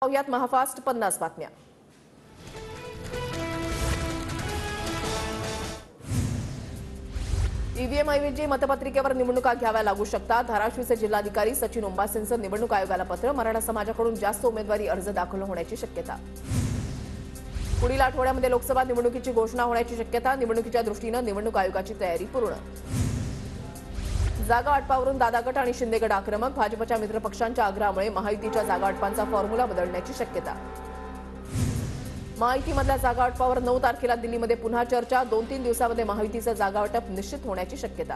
पाहुयात महाफास्ट 50 बातम्या। ईव्हीएम ऐवजी मतपत्रिकेवर निवडणुका घ्याव्या लागू शकतात। धाराशिवचे जिल्हाधिकारी सचिन ओंबासेंचं निवडणूक आयोगाला पत्र। मराठा समाजाकडून जास्त उमेदवारी अर्ज दाखल होण्याची शक्यता। पुढील आठवड्यामध्ये लोकसभा निवडणुकीची घोषणा होण्याची शक्यता। निवडणुकीच्या दृष्टीने निवडणूक आयोगाची तयारी पूर्ण। जागा वाटपावरून दादा गट आणि शिंदे गट आक्रमक। भाजपच्या मित्रपक्षांच्या आग्रहामुळे महायुतीच्या जागा वाटपांचा फॉर्म्युला बदलण्याची शक्यता। महायुतीमधल्या जागा वाटपावर 9 तारखेला दिल्लीमध्ये पुन्हा चर्चा। 2-3 दिवसांमध्ये महायुतीचं जागा वाटप निश्चित होण्याची शक्यता।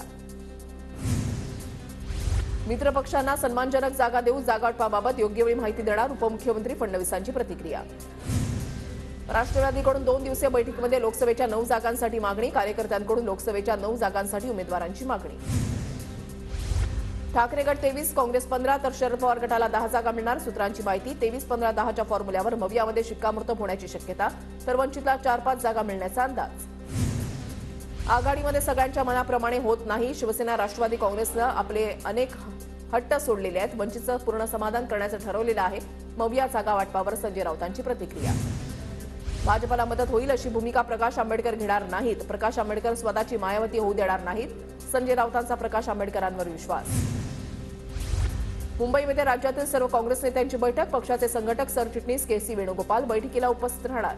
मित्रपक्षांना सन्मानजनक जागा देऊ, जागा वाटपाबाबत योग्य वेळी माहिती देणार उपमुख्यमंत्री फडणवीसांची प्रतिक्रिया। राष्ट्रवादीकडून 2 दिवसीय बैठकीमध्ये लोकसभेच्या 9 जागांसाठी मागणी। कार्यकर्त्यांकडून लोकसभेच्या 9 जागांसाठी उमेदवारांची मागणी। ठाकरे गट 23, काँग्रेस 15 तर शरद पवार गटाला 10 जागा मिळणार। सूत्रांची माहिती 23-15-10च्या फॉर्म्युल्यावर मवियामध्ये शिक्कामोर्तब होण्याची शक्यता, तर वंचितला 4-5 जागा मिळण्याचा अंदाज। आघाडीमध्ये सगळ्यांच्या मनाप्रमाणे होत नाही। शिवसेना राष्ट्रवादी काँग्रेसनं आपले अनेक हट्ट सोडलेले आहेत। वंचितचं पूर्ण समाधान करण्याचं ठरवलेलं आहे। मविया जागा वाटपावर संजय राऊतांची प्रतिक्रिया। भाजपला मदत होईल अशी भूमिका प्रकाश आंबेडकर घेणार नाहीत। प्रकाश आंबेडकर स्वतःची मायावती होऊ देणार नाहीत। संजय राऊतांचा प्रकाश आंबेडकरांवर विश्वास। मुंबईमध्ये राज्यातील सर्व काँग्रेस नेत्यांची बैठक। पक्षाचे संघटक सरचिटणीस के.सी. वेणुगोपाल बैठकीला उपस्थित राहणार।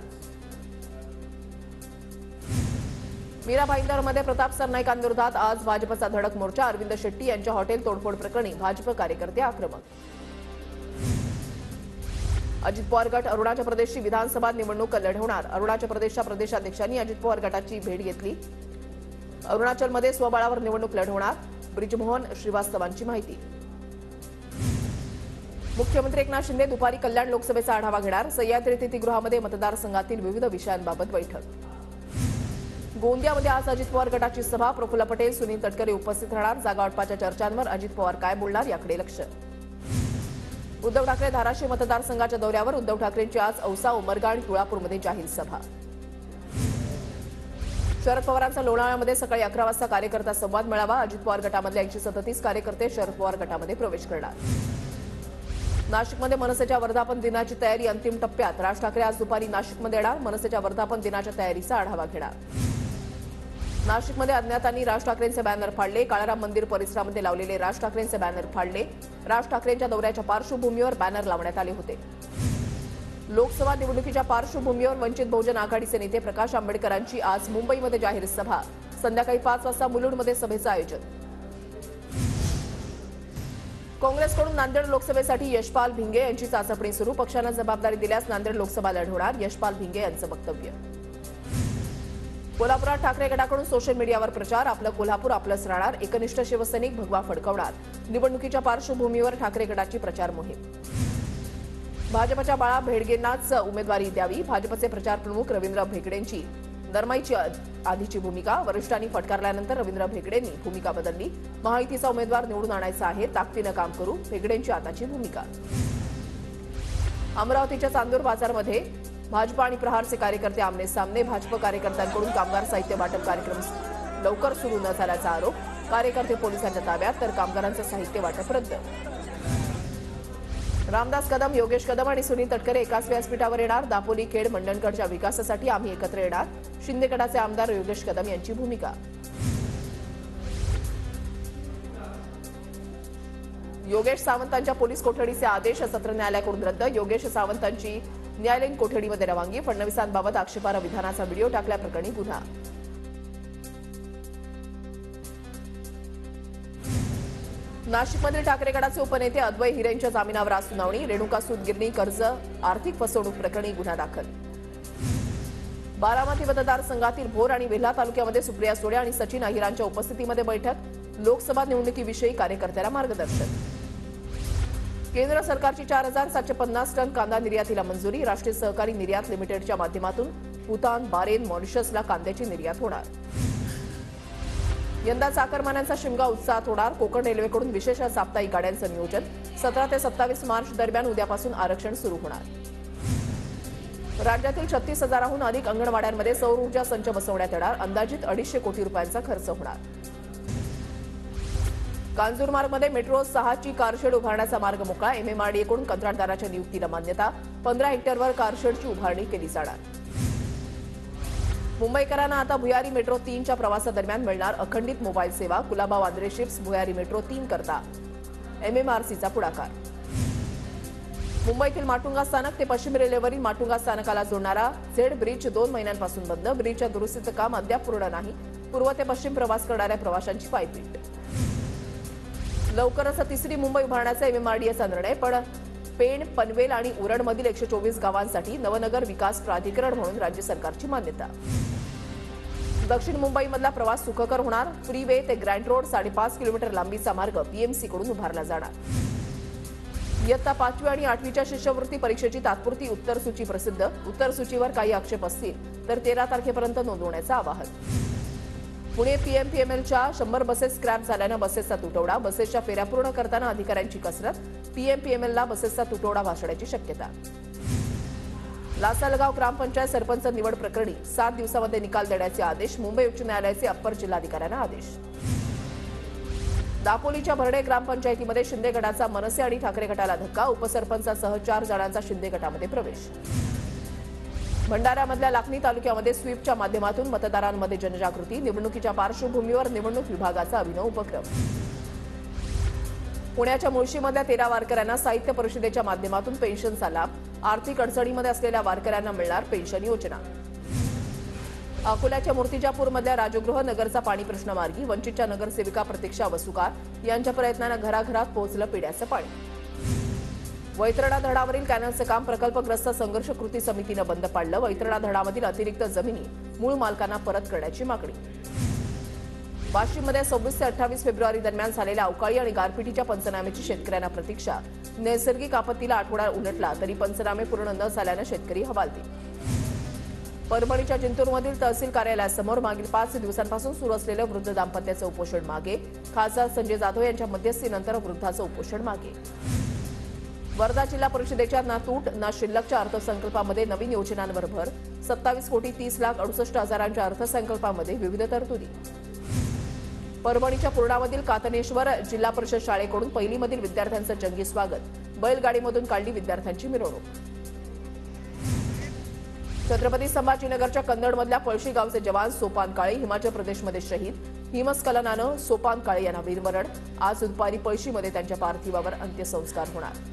मीरा भाईंदरमध्ये प्रताप सरनाईकांविरोधात आज भाजपचा धडक मोर्चा। अरविंद शेट्टी यांच्या हॉटेल तोडफोड प्रकरणी भाजप कार्यकर्ते आक्रमक। अजित पवार गट अरुणाचल प्रदेशची विधानसभा निवडणूक लढवणार। अरुणाचल प्रदेशच्या प्रदेशाध्यक्षांनी अजित पवार गटाची भेट घेतली। अरुणाचलमध्ये स्वबळावर निवडणूक लढवणार ब्रिजमोहन श्रीवास्तवांची माहिती। मुख्यमंत्री एकनाथ शिंदे दुपारी कल्याण लोकसभेचा आढावा घेणार। सह्याद्री अतिथीगृहामध्ये मतदारसंघातील विविध विषयांबाबत बैठक। गोंदियामध्ये आज अजित पवार गटाची सभा। प्रफुल्ल पटेल, सुनील तटकरे उपस्थित राहणार। जागा वाटपाच्या चर्चांवर अजित पवार काय बोलणार याकडे लक्ष। उद्धव ठाकरे धाराशिव मतदारसंघाच्या दौऱ्यावर। उद्धव ठाकरेंची आज औसा, उमरगा आणि तुळापूरमध्ये जाहीर सभा। शरद पवारांचा लोणावळ्यामध्ये सकाळी 11 वाजता कार्यकर्ता संवाद मेळावा। अजित पवार गटामधले 137 कार्यकर्ते शरद पवार गटामध्ये प्रवेश करणार। नाशिकमध्ये मनसेच्या वर्धापन दिनाची तयारी अंतिम टप्प्यात। राज ठाकरे आज दुपारी नाशिकमध्ये येणार। मनसेच्या वर्धापन दिनाच्या तयारीचा आढावा घेणार। नाशिकमध्ये अज्ञातांनी राज ठाकरेंचे बॅनर फाडले। काळाराम मंदिर परिसरामध्ये लावलेले राज ठाकरेंचे बॅनर फाडले। राज ठाकरेंच्या दौऱ्याच्या पार्श्वभूमीवर बॅनर लावण्यात आले होते। लोकसभा निवडणुकीच्या पार्श्वभूमीवर वंचित बहुजन आघाडीचे नेते प्रकाश आंबेडकरांची आज मुंबईमध्ये जाहीर सभा। संध्याकाळी 5 वाजता मुलुंडमध्ये सभेचं आयोजन। काँग्रेसकडून नांदेड लोकसभेसाठी यशपाल भिंगे यांची चाचपणी सुरू। पक्षानं जबाबदारी दिल्यास नांदेड लोकसभा लढवणार यशपाल भिंगे यांचं वक्तव्य। कोल्हापुरात ठाकरे गटाकडून सोशल मीडियावर प्रचार। आपलं कोल्हापूर आपलंच राहणार। एकनिष्ठ शिवसैनिक भगवा फडकवणार। निवडणुकीच्या पार्श्वभूमीवर ठाकरे गटाची प्रचार मोहीम। भाजपच्या बाळा भेडगेंनाच उमेदवारी द्यावी। भाजपचे प्रचार प्रमुख रवींद्र भेगडेंची दरमाईची आधीची भूमिका। वरिष्ठांनी फटकारल्यानंतर रवींद्र भेगडेंनी भूमिका बदलली। महायुतीचा उमेदवार निवडून आणायचा आहे, ताकदीनं काम करू, भेगडेंची आताची भूमिका। अमरावतीच्या चांदूर बाजारमध्ये भाजप आणि प्रहारचे कार्यकर्ते आमने सामने। भाजप कार्यकर्त्यांकडून कामगार साहित्य वाटप कार्यक्रम लवकर सुरू न झाल्याचा आरोप। कार्यकर्ते पोलिसांच्या ताब्यात, तर कामगारांचं साहित्य वाटप रद्द। रामदास कदम, योगेश कदम आणि सुनील तटकरे एकाच व्यासपीठावर येणार। दापोली, खेड, मंडणगडच्या विकासासाठी आम्ही एकत्र येणार। शिंदे गटाचे आमदार योगेश कदम यांची भूमिका। योगेश सावंतांच्या पोलीस कोठडीचे आदेश सत्र न्यायालयाकडून रद्द। योगेश सावंतांची न्यायालयीन कोठडीमध्ये रवानगी। फडणवीसांबाबत आक्षेपार्ह विधानाचा व्हिडिओ टाकल्याप्रकरणी गुन्हा। नाशिकमधील ठाकरे गटाचे उपनेते अद्वै हिरेंच्या जामिनावर आज सुनावणी। रेणुका सूतगिरणी कर्ज आर्थिक फसवणूक प्रकरणी गुन्हा दाखल। बारामती मतदारसंघातील भोर आणि वेल्हा तालुक्यामध्ये सुप्रिया सुळे आणि सचिन अहिरांच्या उपस्थितीमध्ये बैठक। लोकसभा निवडणुकीविषयी कार्यकर्त्यांना मार्गदर्शन। केंद्र सरकारची 4750 टन कांदा निर्यातीला मंजुरी। राष्ट्रीय सहकारी निर्यात लिमिटेडच्या माध्यमातून भूतान, बारेन, मॉरिशसला कांद्याची निर्यात होणार। यंदा चाकरमान्यांचा शिमगा उत्साहात होणार। कोकण रेल्वेकडून विशेष साप्ताहिक गाड्यांचं नियोजन। 17 ते 27 मार्च दरम्यान उद्यापासून आरक्षण सुरू होणार। राज्यातील 36,000हून अधिक अंगणवाड्यांमध्ये सौर ऊर्जा संच बसवण्यात येणार। अंदाजित 250 कोटी रुपयांचा खर्च होणार। कांजूरमार्गमध्ये मेट्रो 6ची कारशेड उभारण्याचा मार्ग मोकळा। एमएमआरडीएकडून कंत्राटदाराच्या नियुक्तीला मान्यता। 15 हेक्टरवर कारशेडची उभारणी केली जाणार. मुंबईकरांना आता भुयारी मेट्रो 3च्या प्रवासादरम्यान मिळणार अखंडित मोबाईल सेवा. कुलाबा वांद्रे शिप्स भुयारी मेट्रो 3 करता MMRCचा पुढाकार. मुंबईतील माटुंगा स्थानक ते पश्चिम रेल्वेवरील माटुंगा स्थानकाला जोडणारा झेड ब्रिज 2 महिन्यांपासून बंद. ब्रिजच्या दुरुस्तीचं काम अद्याप पूर्ण नाही. पूर्व ते पश्चिम प्रवास करणाऱ्या प्रवाशांची पायपीट. लवकरच तिसरी मुंबई उभारण्याचा MMRDAचा निर्णय. पण पेण, पनवेल आणि उरणमधील 124 गावांसाठी नवनगर विकास प्राधिकरण म्हणून राज्य सरकारची मान्यता. दक्षिण मुंबईमधला प्रवास सुखकर होणार. फ्रीवे ते ग्रँड रोड 5.5 किलोमीटर लांबीचा मार्ग PMC कडून उभारला जाणार. इयत्ता 5वी आणि 8वीच्या शिष्यवृत्ती परीक्षेची तात्पुरती उत्तर सूची प्रसिद्ध. उत्तर सूचीवर काही आक्षेप असतील तर 13 तारखेपर्यंत नोंदवण्याचं आवाहन. पुणे PMPMLच्या 100 बसेस स्क्रॅप झाल्यानं बसेसचा तुटवडा. बसेसच्या फेऱ्या पूर्ण करताना अधिकाऱ्यांची कसरत. PMPMLला बसेसचा तुटवडा भासण्याची शक्यता. लासलगाव ग्रामपंचायत सरपंच निवड प्रकरणी 7 दिवसांमध्ये निकाल देण्याचे आदेश. मुंबई उच्च न्यायालयाचे अप्पर जिल्हाधिकाऱ्यांना आदेश. दापोलीच्या भरडे ग्रामपंचायतीमध्ये शिंदे गटाचा मनसे आणि ठाकरे गटाला धक्का. उपसरपंचासह 4 जणांचा शिंदे गटामध्ये प्रवेश. भंडाऱ्यामधल्या लाखनी तालुक्यामध्ये स्वीपच्या माध्यमातून मतदारांमध्ये जनजागृती. निवडणुकीच्या पार्श्वभूमीवर निवडणूक विभागाचा अभिनव उपक्रम. पुण्याच्या मुळशीमधल्या 13 वारकऱ्यांना साहित्य परिषदेच्या माध्यमातून पेन्शनचा लाभ. आर्थिक अडचणीमध्ये असलेल्या वारकऱ्यांना मिळणार पेन्शन योजना. अकोल्याच्या मूर्तिजापूरमधल्या राजगृह नगरचा पाणी प्रश्न मार्गी. वंचितच्या नगरसेविका प्रतीक्षा वसुकार यांच्या प्रयत्नानं घराघरात पोहोचलं पिण्याचं पाणी. वैतरणा धरणावरील कॅनलचं काम प्रकल्पग्रस्त संघर्ष कृती समितीनं बंद पाडलं. वैतरणा धरणामधील अतिरिक्त जमिनी मूळ मालकांना परत करण्याची मागणी. वाशिममध्ये 26 ते 28 फेब्रुवारी दरम्यान झालेल्या अवकाळी आणि गारपिटीच्या पंचनाम्याची शेतकऱ्यांना प्रतीक्षा. नैसर्गिक आपत्तीला आठवडा उलटला तरी पंचनामे पूर्ण न झाल्यानं शेतकरी हवालदिल. परभणीच्या जिंतूरमधील तहसील कार्यालयासमोर मागील 5 दिवसांपासून सुरू असलेलं वृद्ध दाम्पत्याचं उपोषण मागे. खासदार संजय जाधव यांच्या मध्यस्थीनंतर वृद्धाचं उपोषण मागे. वर्धा जिल्हा परिषदेच्या ना तूट ना शिल्लकच्या अर्थसंकल्पामध्ये नवीन योजनांवर भर. 27 कोटी 30 लाख 68 हजारांच्या अर्थसंकल्पामध्ये विविध तरतुदी. परभणीच्या पूर्णामधील कातनेश्वर जिल्हा परिषद शाळेकडून पहिलीमधील विद्यार्थ्यांचं जंगी स्वागत. बैलगाडीमधून काढली विद्यार्थ्यांची मिरवणूक. छत्रपती संभाजीनगरच्या कन्नडमधल्या पळशी गावचे जवान सोपान काळे हिमाचल प्रदेशमध्ये शहीद. हिमस्खलनानं सोपान काळे यांना वीरमरण. आज दुपारी पळशीमध्ये त्यांच्या पार्थिवावर अंत्यसंस्कार होणार.